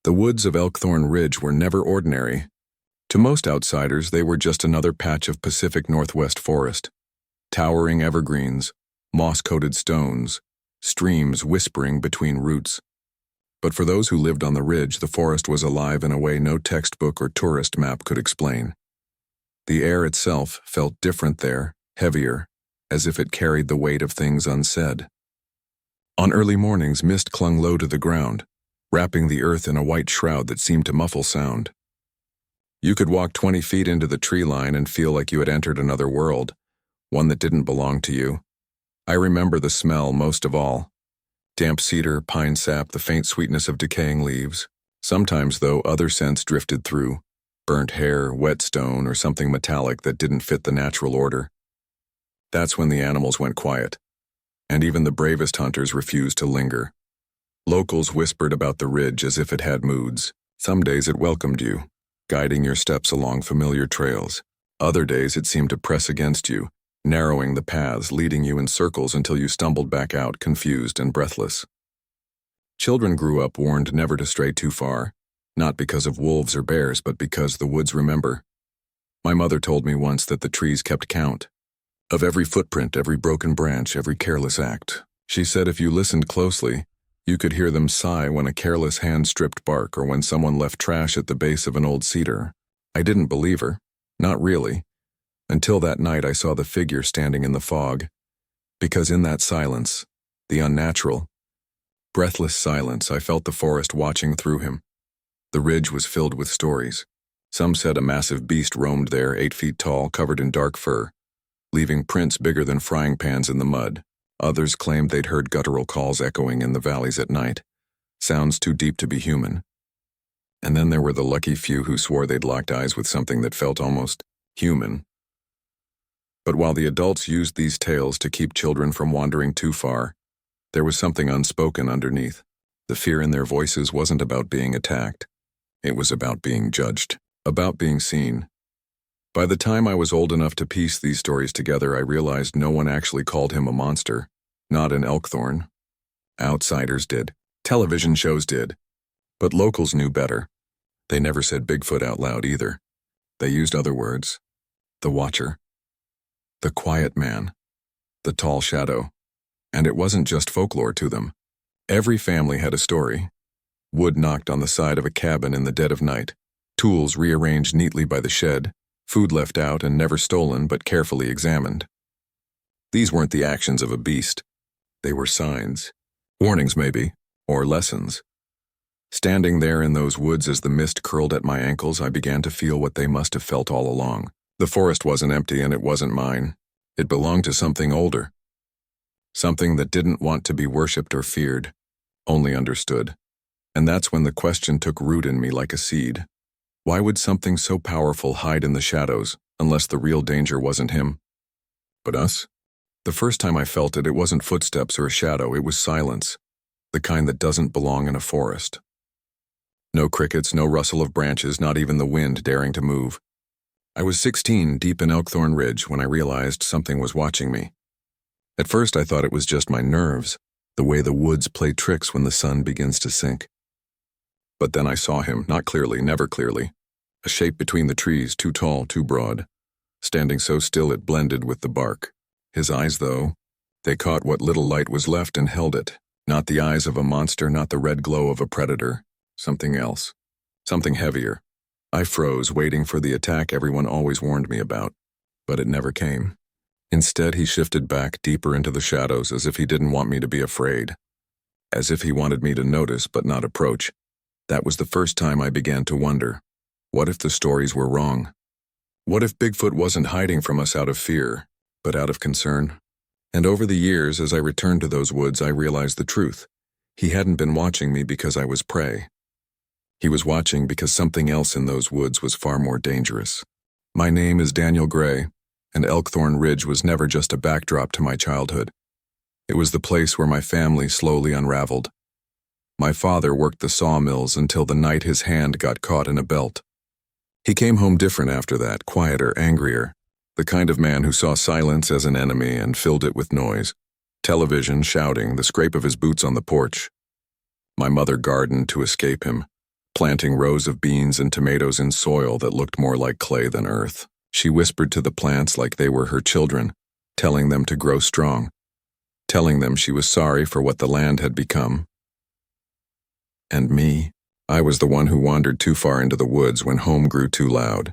The woods of Elkthorne Ridge were never ordinary. To most outsiders, they were just another patch of Pacific Northwest forest. Towering evergreens, moss-coated stones, streams whispering between roots. But for those who lived on the ridge, the forest was alive in a way no textbook or tourist map could explain. The air itself felt different there, heavier, as if it carried the weight of things unsaid. On early mornings, mist clung low to the ground, wrapping the earth in a white shroud that seemed to muffle sound. You could walk 20 feet into the tree line and feel like you had entered another world, one that didn't belong to you. I remember the smell most of all. Damp cedar, pine sap, the faint sweetness of decaying leaves. Sometimes, though, other scents drifted through. Burnt hair, wet stone, or something metallic that didn't fit the natural order. That's when the animals went quiet, and even the bravest hunters refused to linger. Locals whispered about the ridge as if it had moods. Some days it welcomed you, guiding your steps along familiar trails. Other days it seemed to press against you, narrowing the paths, leading you in circles until you stumbled back out, confused and breathless. Children grew up warned never to stray too far, not because of wolves or bears, but because the woods remember. My mother told me once that the trees kept count of every footprint, every broken branch, every careless act. She said if you listened closely, you could hear them sigh when a careless hand stripped bark or when someone left trash at the base of an old cedar. I didn't believe her, not really, until that night I saw the figure standing in the fog, because in that silence, the unnatural, breathless silence, I felt the forest watching through him. The ridge was filled with stories. Some said a massive beast roamed there, 8 feet tall, covered in dark fur, leaving prints bigger than frying pans in the mud. Others claimed they'd heard guttural calls echoing in the valleys at night, sounds too deep to be human. And then there were the lucky few who swore they'd locked eyes with something that felt almost human. But while the adults used these tales to keep children from wandering too far, there was something unspoken underneath. The fear in their voices wasn't about being attacked. It was about being judged, about being seen. By the time I was old enough to piece these stories together, I realized no one actually called him a monster, not in Elkthorne. Outsiders did. Television shows did. But locals knew better. They never said Bigfoot out loud either. They used other words. The Watcher. The Quiet Man. The Tall Shadow. And it wasn't just folklore to them. Every family had a story. Wood knocked on the side of a cabin in the dead of night. Tools rearranged neatly by the shed. Food left out and never stolen but carefully examined. These weren't the actions of a beast. They were signs. Warnings maybe, or lessons. Standing there in those woods as the mist curled at my ankles, I began to feel what they must have felt all along. The forest wasn't empty and it wasn't mine. It belonged to something older. Something that didn't want to be worshipped or feared, only understood. And that's when the question took root in me like a seed. Why would something so powerful hide in the shadows, unless the real danger wasn't him? But us? The first time I felt it, it wasn't footsteps or a shadow, it was silence. The kind that doesn't belong in a forest. No crickets, no rustle of branches, not even the wind daring to move. I was 16, deep in Elkthorne Ridge, when I realized something was watching me. At first I thought it was just my nerves, the way the woods play tricks when the sun begins to sink. But then I saw him, not clearly, never clearly. A shape between the trees, too tall, too broad. Standing so still it blended with the bark. His eyes, though, they caught what little light was left and held it. Not the eyes of a monster, not the red glow of a predator. Something else. Something heavier. I froze, waiting for the attack everyone always warned me about. But it never came. Instead, he shifted back deeper into the shadows as if he didn't want me to be afraid. As if he wanted me to notice but not approach. That was the first time I began to wonder. What if the stories were wrong? What if Bigfoot wasn't hiding from us out of fear, but out of concern? And over the years, as I returned to those woods, I realized the truth. He hadn't been watching me because I was prey. He was watching because something else in those woods was far more dangerous. My name is Daniel Gray, and Elkthorne Ridge was never just a backdrop to my childhood. It was the place where my family slowly unraveled. My father worked the sawmills until the night his hand got caught in a belt. He came home different after that, quieter, angrier, the kind of man who saw silence as an enemy and filled it with noise. Television, shouting, the scrape of his boots on the porch. My mother gardened to escape him, planting rows of beans and tomatoes in soil that looked more like clay than earth. She whispered to the plants like they were her children, telling them to grow strong, telling them she was sorry for what the land had become. And me, I was the one who wandered too far into the woods when home grew too loud.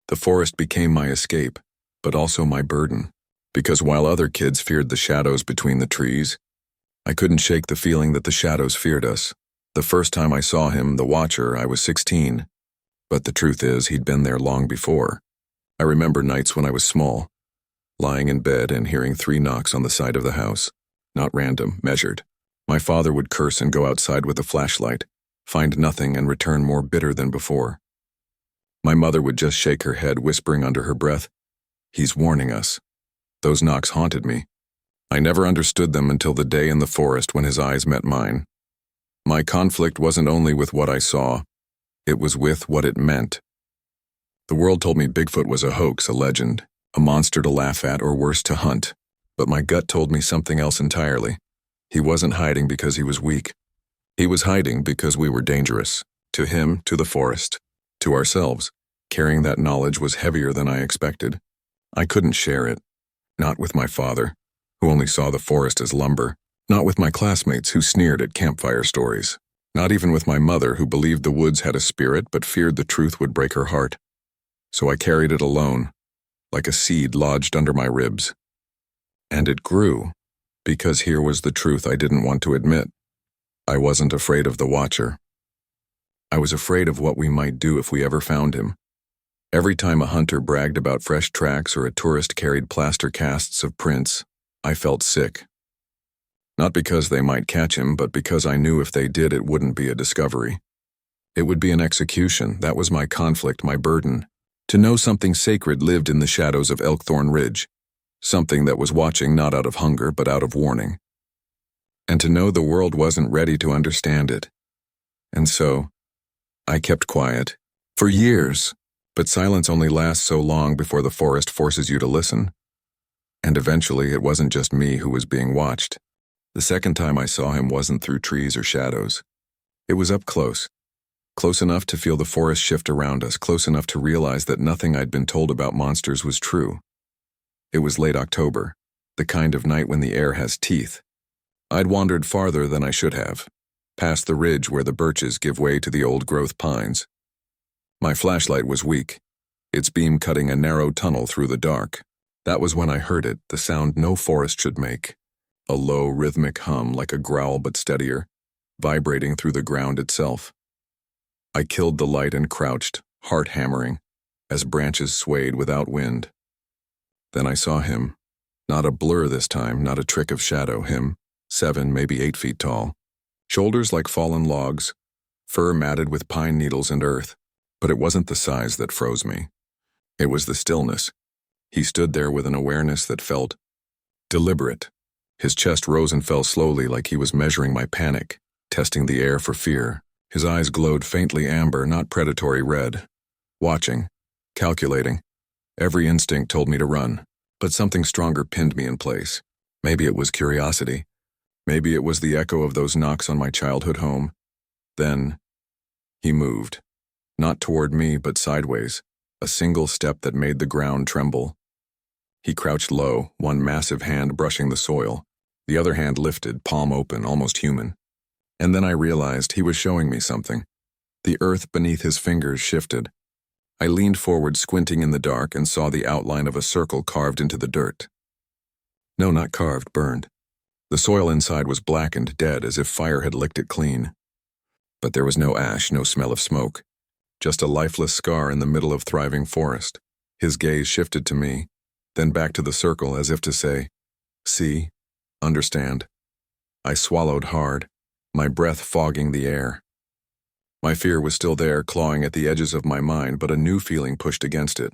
The forest became my escape, but also my burden, because while other kids feared the shadows between the trees, I couldn't shake the feeling that the shadows feared us. The first time I saw him, the Watcher, I was 16, but the truth is he'd been there long before. I remember nights when I was small, lying in bed and hearing 3 knocks on the side of the house. Not random, measured. My father would curse and go outside with a flashlight, find nothing and return more bitter than before. My mother would just shake her head, whispering under her breath, "He's warning us." Those knocks haunted me. I never understood them until the day in the forest when his eyes met mine. My conflict wasn't only with what I saw, it was with what it meant. The world told me Bigfoot was a hoax, a legend, a monster to laugh at or worse to hunt, but my gut told me something else entirely. He wasn't hiding because he was weak. He was hiding because we were dangerous. To him, to the forest, to ourselves. Carrying that knowledge was heavier than I expected. I couldn't share it. Not with my father, who only saw the forest as lumber. Not with my classmates who sneered at campfire stories. Not even with my mother who believed the woods had a spirit but feared the truth would break her heart. So I carried it alone, like a seed lodged under my ribs. And it grew, because here was the truth I didn't want to admit. I wasn't afraid of the Watcher. I was afraid of what we might do if we ever found him. Every time a hunter bragged about fresh tracks or a tourist carried plaster casts of prints, I felt sick. Not because they might catch him, but because I knew if they did, it wouldn't be a discovery. It would be an execution. That was my conflict, my burden. To know something sacred lived in the shadows of Elkthorne Ridge. Something that was watching not out of hunger, but out of warning. And to know the world wasn't ready to understand it. And so, I kept quiet. For years. But silence only lasts so long before the forest forces you to listen. And eventually, it wasn't just me who was being watched. The second time I saw him wasn't through trees or shadows. It was up close. Close enough to feel the forest shift around us, close enough to realize that nothing I'd been told about monsters was true. It was late October, the kind of night when the air has teeth. I'd wandered farther than I should have, past the ridge where the birches give way to the old-growth pines. My flashlight was weak, its beam cutting a narrow tunnel through the dark. That was when I heard it, the sound no forest should make. A low, rhythmic hum like a growl but steadier, vibrating through the ground itself. I killed the light and crouched, heart hammering, as branches swayed without wind. Then I saw him. Not a blur this time, not a trick of shadow, him, 7, maybe 8 feet tall. Shoulders like fallen logs, fur matted with pine needles and earth. But it wasn't the size that froze me. It was the stillness. He stood there with an awareness that felt deliberate. His chest rose and fell slowly like he was measuring my panic, testing the air for fear. His eyes glowed faintly amber, not predatory red. Watching, calculating. Every instinct told me to run, but something stronger pinned me in place. Maybe it was curiosity. Maybe it was the echo of those knocks on my childhood home. Then, he moved. Not toward me, but sideways, a single step that made the ground tremble. He crouched low, one massive hand brushing the soil, the other hand lifted, palm open, almost human. And then I realized he was showing me something. The earth beneath his fingers shifted. I leaned forward, squinting in the dark, and saw the outline of a circle carved into the dirt. No, not carved, burned. The soil inside was blackened, dead, as if fire had licked it clean. But there was no ash, no smell of smoke. Just a lifeless scar in the middle of thriving forest. His gaze shifted to me, then back to the circle as if to say, "See, understand." I swallowed hard, my breath fogging the air. My fear was still there, clawing at the edges of my mind, but a new feeling pushed against it.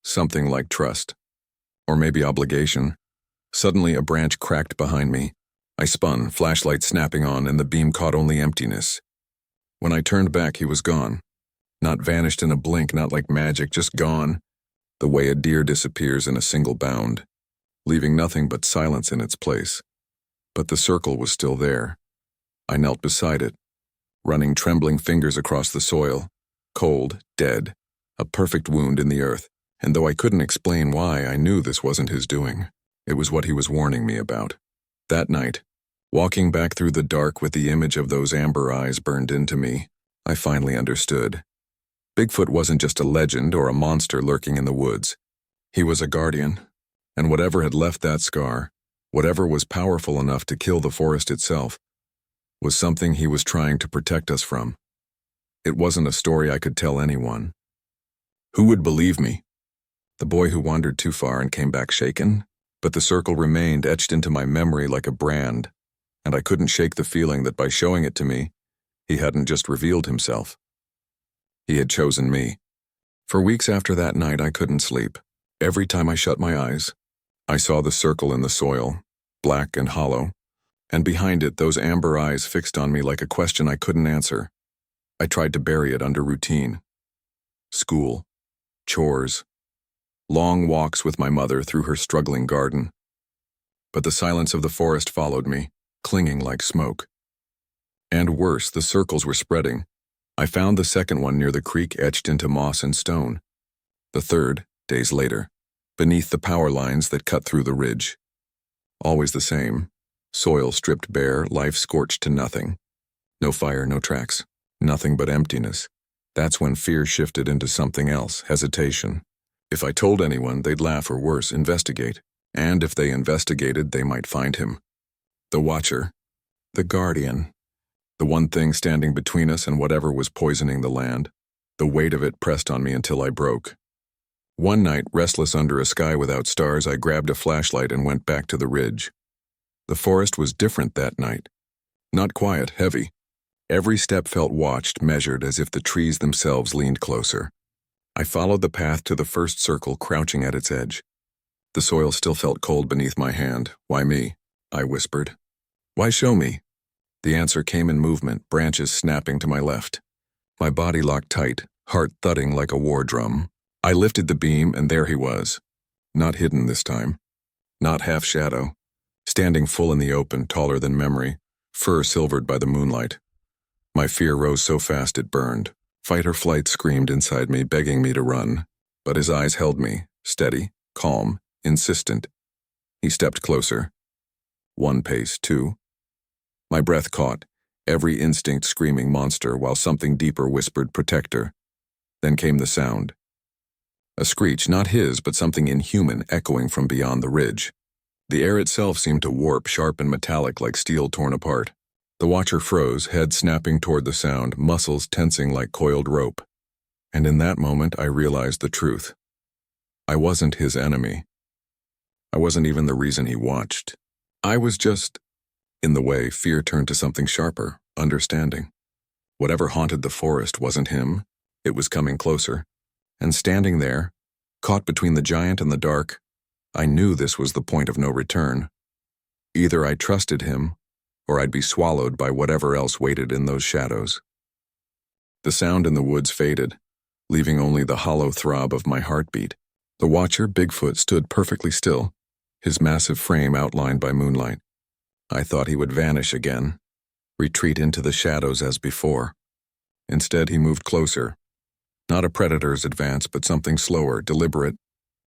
Something like trust. Or maybe obligation. Suddenly a branch cracked behind me. I spun, flashlight snapping on, and the beam caught only emptiness. When I turned back, he was gone. Not vanished in a blink, not like magic, just gone, the way a deer disappears in a single bound, leaving nothing but silence in its place. But the circle was still there. I knelt beside it, running trembling fingers across the soil. Cold, dead, a perfect wound in the earth, and though I couldn't explain why, I knew this wasn't his doing. It was what he was warning me about. That night, walking back through the dark with the image of those amber eyes burned into me, I finally understood. Bigfoot wasn't just a legend or a monster lurking in the woods. He was a guardian, and whatever had left that scar, whatever was powerful enough to kill the forest itself, was something he was trying to protect us from. It wasn't a story I could tell anyone. Who would believe me? The boy who wandered too far and came back shaken? But the circle remained etched into my memory like a brand, and I couldn't shake the feeling that by showing it to me, he hadn't just revealed himself. He had chosen me. For weeks after that night, I couldn't sleep. Every time I shut my eyes, I saw the circle in the soil, black and hollow, and behind it, those amber eyes fixed on me like a question I couldn't answer. I tried to bury it under routine. School, chores, long walks with my mother through her struggling garden. But the silence of the forest followed me, clinging like smoke. And worse, the circles were spreading. I found the second one near the creek etched into moss and stone. The third, days later, beneath the power lines that cut through the ridge. Always the same. Soil stripped bare, life scorched to nothing. No fire, no tracks. Nothing but emptiness. That's when fear shifted into something else, hesitation. If I told anyone, they'd laugh or worse, investigate. And if they investigated, they might find him. The watcher. The guardian. The one thing standing between us and whatever was poisoning the land. The weight of it pressed on me until I broke. One night, restless under a sky without stars, I grabbed a flashlight and went back to the ridge. The forest was different that night. Not quiet, heavy. Every step felt watched, measured, as if the trees themselves leaned closer. I followed the path to the first circle, crouching at its edge. The soil still felt cold beneath my hand. Why me? I whispered. Why show me? The answer came in movement, branches snapping to my left. My body locked tight, heart thudding like a war drum. I lifted the beam, and there he was. Not hidden this time. Not half shadow. Standing full in the open, taller than memory, fur silvered by the moonlight. My fear rose so fast it burned. Fight or flight screamed inside me, begging me to run. But his eyes held me, steady, calm, insistent. He stepped closer. 1 pace, 2. My breath caught, every instinct screaming monster, while something deeper whispered protector. Then came the sound. A screech, not his, but something inhuman, echoing from beyond the ridge. The air itself seemed to warp, sharp and metallic like steel torn apart. The watcher froze, head snapping toward the sound, muscles tensing like coiled rope. And in that moment, I realized the truth. I wasn't his enemy. I wasn't even the reason he watched. I was just... In the way, fear turned to something sharper, understanding. Whatever haunted the forest wasn't him. It was coming closer. And standing there, caught between the giant and the dark, I knew this was the point of no return. Either I trusted him, or I'd be swallowed by whatever else waited in those shadows. The sound in the woods faded, leaving only the hollow throb of my heartbeat. The watcher, Bigfoot, stood perfectly still, his massive frame outlined by moonlight. I thought he would vanish again, retreat into the shadows as before. Instead, he moved closer. Not a predator's advance, but something slower, deliberate.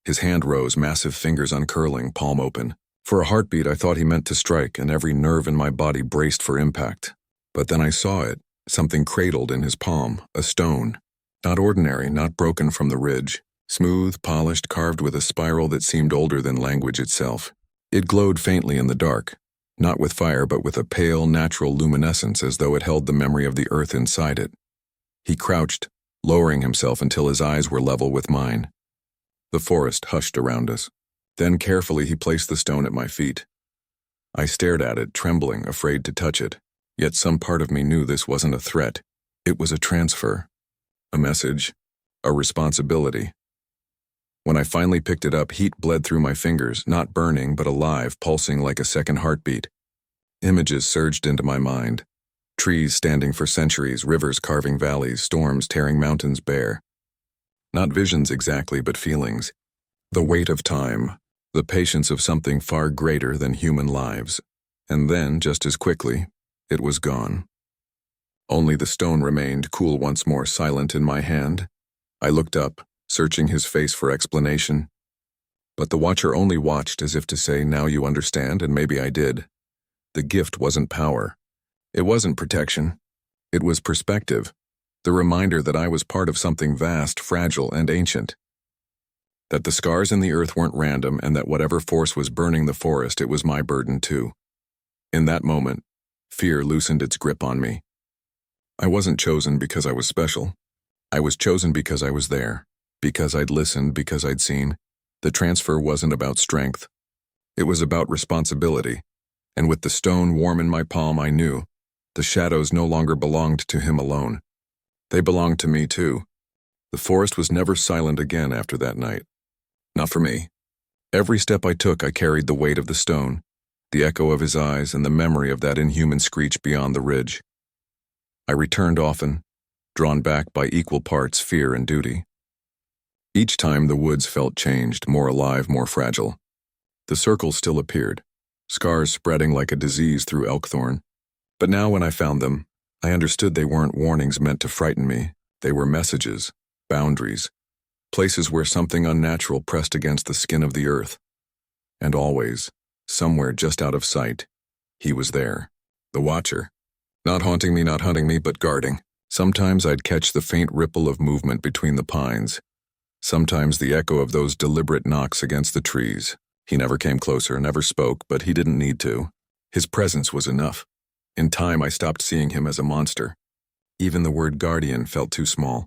His hand rose, massive fingers uncurling, palm open. For a heartbeat, I thought he meant to strike, and every nerve in my body braced for impact. But then I saw it, something cradled in his palm, a stone. Not ordinary, not broken from the ridge. Smooth, polished, carved with a spiral that seemed older than language itself. It glowed faintly in the dark, not with fire, but with a pale, natural luminescence, as though it held the memory of the earth inside it. He crouched, lowering himself until his eyes were level with mine. The forest hushed around us. Then carefully he placed the stone at my feet. I stared at it, trembling, afraid to touch it. Yet some part of me knew this wasn't a threat. It was a transfer, a message, a responsibility. When I finally picked it up, heat bled through my fingers, not burning, but alive, pulsing like a second heartbeat. Images surged into my mind. Trees standing for centuries, rivers carving valleys, storms tearing mountains bare. Not visions exactly, but feelings. The weight of time, the patience of something far greater than human lives. And then, just as quickly, it was gone. Only the stone remained, cool once more, silent in my hand. I looked up, searching his face for explanation. But the watcher only watched as if to say, now you understand, and maybe I did. The gift wasn't power. It wasn't protection. It was perspective. The reminder that I was part of something vast, fragile, and ancient. That the scars in the earth weren't random, and that whatever force was burning the forest, it was my burden too. In that moment, fear loosened its grip on me. I wasn't chosen because I was special. I was chosen because I was there, because I'd listened, because I'd seen. The transfer wasn't about strength. It was about responsibility. And with the stone warm in my palm, I knew the shadows no longer belonged to him alone. They belonged to me too. The forest was never silent again after that night. Not for me. Every step I took, I carried the weight of the stone, the echo of his eyes, and the memory of that inhuman screech beyond the ridge. I returned often, drawn back by equal parts fear and duty. Each time the woods felt changed, more alive, more fragile. The circles still appeared, scars spreading like a disease through Elkthorne. But now when I found them, I understood they weren't warnings meant to frighten me. They were messages, boundaries, places where something unnatural pressed against the skin of the earth. And always, somewhere just out of sight, he was there, the watcher. Not haunting me, not hunting me, but guarding. Sometimes I'd catch the faint ripple of movement between the pines. Sometimes the echo of those deliberate knocks against the trees. He never came closer, never spoke, but he didn't need to. His presence was enough. In time, I stopped seeing him as a monster. Even the word guardian felt too small.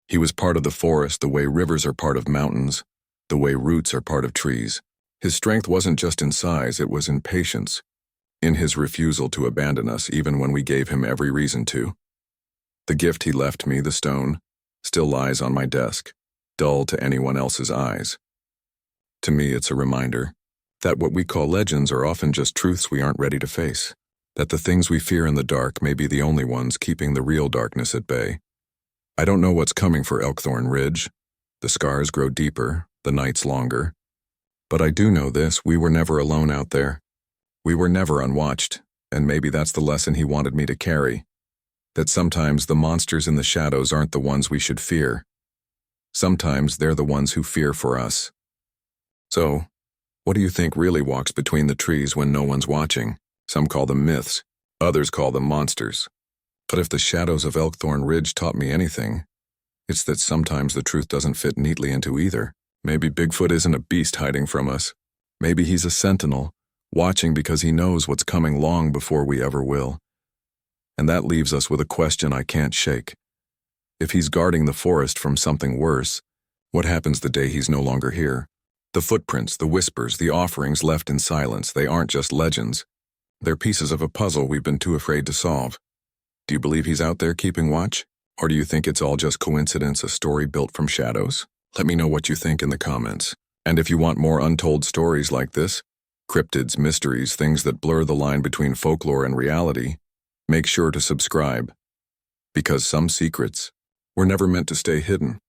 He was part of the forest the way rivers are part of mountains, the way roots are part of trees. His strength wasn't just in size, it was in patience, in his refusal to abandon us even when we gave him every reason to. The gift he left me, the stone, still lies on my desk, dull to anyone else's eyes. To me, it's a reminder that what we call legends are often just truths we aren't ready to face, that the things we fear in the dark may be the only ones keeping the real darkness at bay. I don't know what's coming for Elkthorne Ridge. The scars grow deeper, the nights longer. But I do know this, we were never alone out there. We were never unwatched, and maybe that's the lesson he wanted me to carry. That sometimes the monsters in the shadows aren't the ones we should fear. Sometimes they're the ones who fear for us. So, what do you think really walks between the trees when no one's watching? Some call them myths, others call them monsters. But if the shadows of Elkthorne Ridge taught me anything, it's that sometimes the truth doesn't fit neatly into either. Maybe Bigfoot isn't a beast hiding from us. Maybe he's a sentinel, watching because he knows what's coming long before we ever will. And that leaves us with a question I can't shake. If he's guarding the forest from something worse, what happens the day he's no longer here? The footprints, the whispers, the offerings left in silence, they aren't just legends. They're pieces of a puzzle we've been too afraid to solve. Do you believe he's out there keeping watch? Or do you think it's all just coincidence, a story built from shadows? Let me know what you think in the comments. And if you want more untold stories like this, cryptids, mysteries, things that blur the line between folklore and reality, make sure to subscribe. Because some secrets were never meant to stay hidden.